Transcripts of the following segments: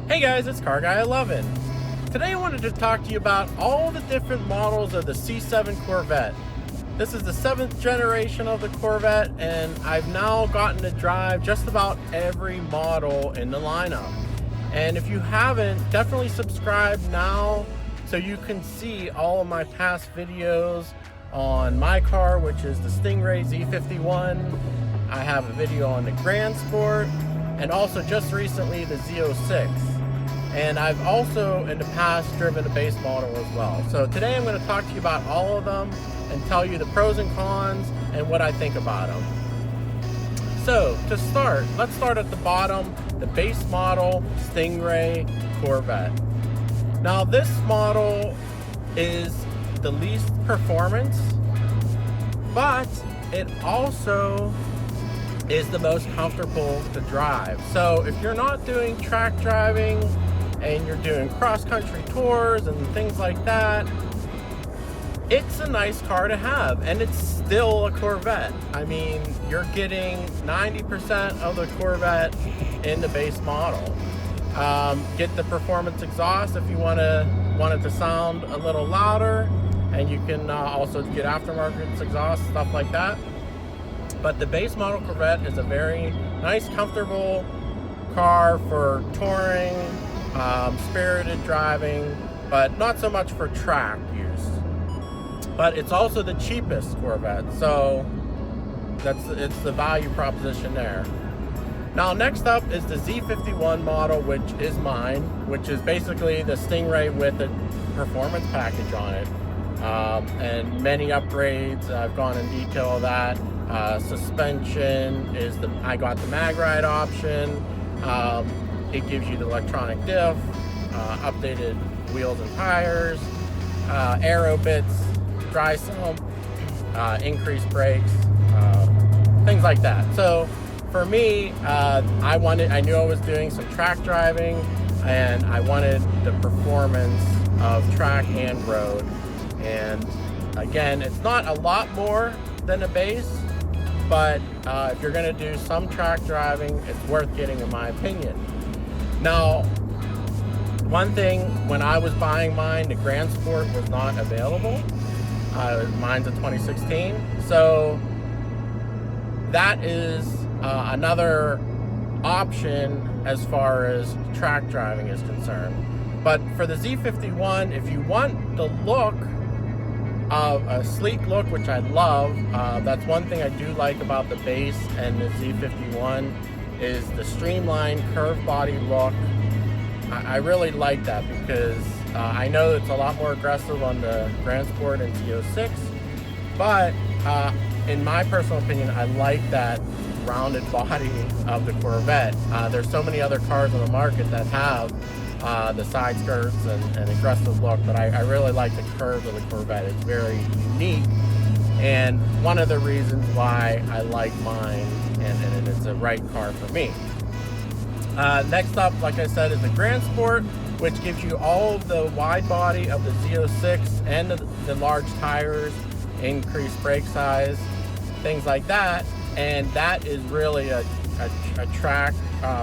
Hey guys, it's Car Guy 11. Today I wanted to talk to you about all the different models of the C7 Corvette. This is the 7th generation of the Corvette, and I've now gotten to drive just about every model in the lineup. And if you haven't, definitely subscribe now so you can see all of my past videos on my car, which is the Stingray Z51. I have a video on the Grand Sport, and also just recently the Z06. And I've also in the past driven a base model as well. So today I'm going to talk to you about all of them and tell you the pros and cons and what I think about them. So to start, let's start at the bottom, the base model Stingray Corvette. Now this model is the least performance, but it also is the most comfortable to drive. So if you're not doing track driving and you're doing cross-country tours and things like that, it's a nice car to have, and it's still a Corvette. I mean, you're getting 90% of the Corvette in the base model. Get the performance exhaust if you want it to sound a little louder, and you can also get aftermarket exhaust, stuff like that. But the base model Corvette is a very nice, comfortable car for touring, spirited driving, but not so much for track use. But it's also the cheapest Corvette, so it's the value proposition there. Now next up is the Z51 model, which is mine, which is basically the Stingray with a performance package on it, and many upgrades. I've gone in detail of that. Suspension is I got the mag ride option. It gives you the electronic diff, updated wheels and tires, aero bits, dry sump, increased brakes, things like that. So for me, I knew I was doing some track driving, and I wanted the performance of track and road. And again, it's not a lot more than a base, but if you're going to do some track driving, it's worth getting, in my opinion. Now, one thing, when I was buying mine, the Grand Sport was not available. Mine's a 2016, so that is another option as far as track driving is concerned. But for the Z51, if you want the look of a sleek look, which I love, that's one thing I do like about the base and the Z51 is the streamlined curved body look. I really like that because I know it's a lot more aggressive on the Grand Sport and Z06, but in my personal opinion, I like that rounded body of the Corvette. There's so many other cars on the market that have the side skirts and aggressive look, but I really like the curves of the Corvette. It's very unique, and one of the reasons why I like mine, and it's a right car for me. Next up, like I said, is the Grand Sport, which gives you all of the wide body of the Z06 and the large tires, increased brake size, things like that, and that is really a track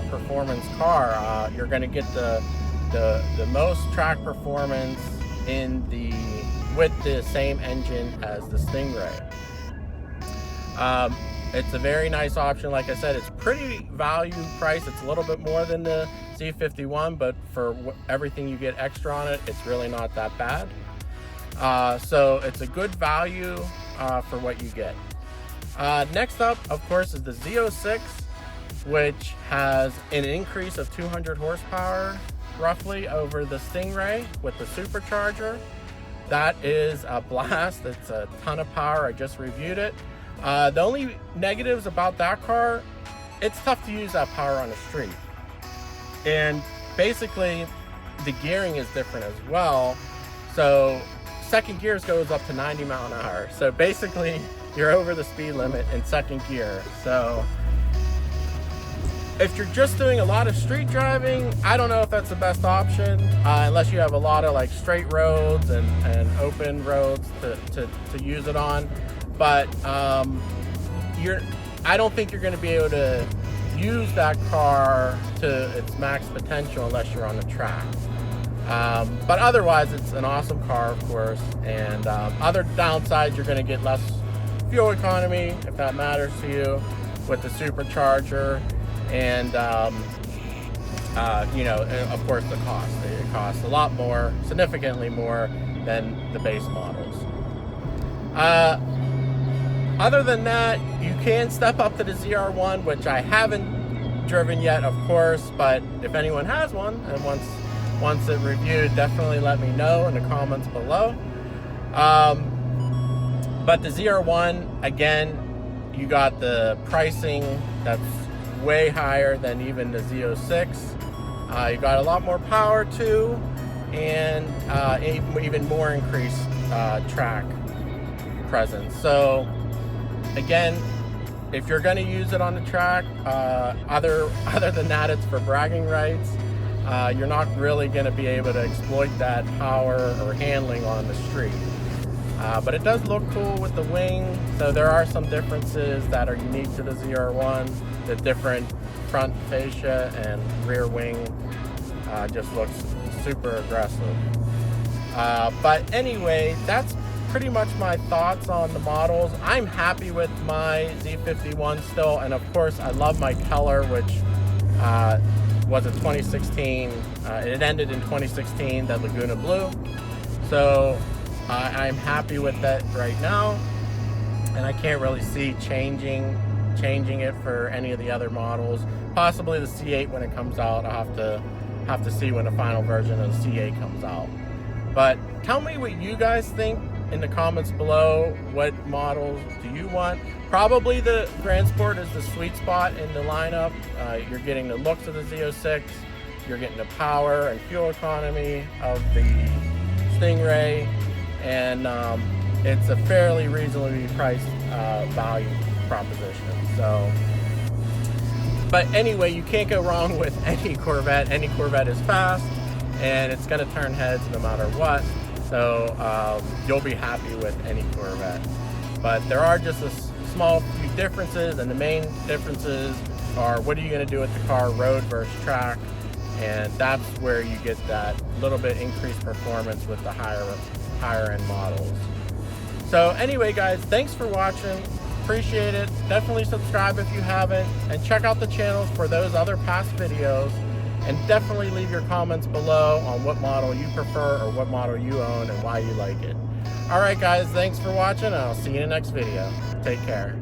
performance car. You're going to get the most track performance with the same engine as the Stingray. It's a very nice option. Like I said, it's pretty value price. It's a little bit more than the Z51, but for everything you get extra on it, it's really not that bad. So it's a good value for what you get. Next up, of course, is the Z06, which has an increase of 200 horsepower roughly over the Stingray with the supercharger. That is a blast. It's a ton of power. I just reviewed it. The only negatives about that car, it's tough to use that power on the street. And basically, the gearing is different as well. So second gears goes up to 90 mile an hour. So basically, you're over the speed limit in second gear. So if you're just doing a lot of street driving, I don't know if that's the best option, unless you have a lot of like straight roads and open roads to use it on. But I don't think you're going to be able to use that car to its max potential unless you're on the track. But otherwise, it's an awesome car, of course. And other downsides, you're going to get less fuel economy, if that matters to you, with the supercharger. And you know, and of course, the cost. It costs a lot more, significantly more than the base models. Other than that, you can step up to the ZR1, which I haven't driven yet, of course, but if anyone has one and wants it reviewed, definitely let me know in the comments below. But the ZR1, again, you got the pricing that's way higher than even the Z06. You got a lot more power too, and even more increased track presence. So again, if you're going to use it on the track, other than that, it's for bragging rights. You're not really going to be able to exploit that power or handling on the street. But it does look cool with the wing. So there are some differences that are unique to the ZR1. The different front fascia and rear wing just looks super aggressive. But anyway, that's pretty much my thoughts on the models. I'm happy with my Z51 still, and of course I love my color, which was a 2016. It ended in 2016, the Laguna Blue. So I'm happy with that right now, and I can't really see changing it for any of the other models. Possibly the C8 when it comes out. I'll have to see when the final version of the C8 comes out. But tell me what you guys think in the comments below. What models do you want? Probably the Grand Sport is the sweet spot in the lineup. You're getting the looks of the Z06. You're getting the power and fuel economy of the Stingray. And it's a fairly reasonably priced value proposition. So, but anyway, you can't go wrong with any Corvette. Any Corvette is fast, and it's going to turn heads no matter what. So you'll be happy with any Corvette. But there are just a small few differences, and the main differences are what are you going to do with the car, road versus track, and that's where you get that little bit increased performance with the higher end models. So anyway, guys, thanks for watching. Appreciate it. Definitely subscribe if you haven't, and check out the channel for those other past videos, and definitely leave your comments below on what model you prefer or what model you own and why you like it. All right, guys, thanks for watching, and I'll see you in the next video. Take care.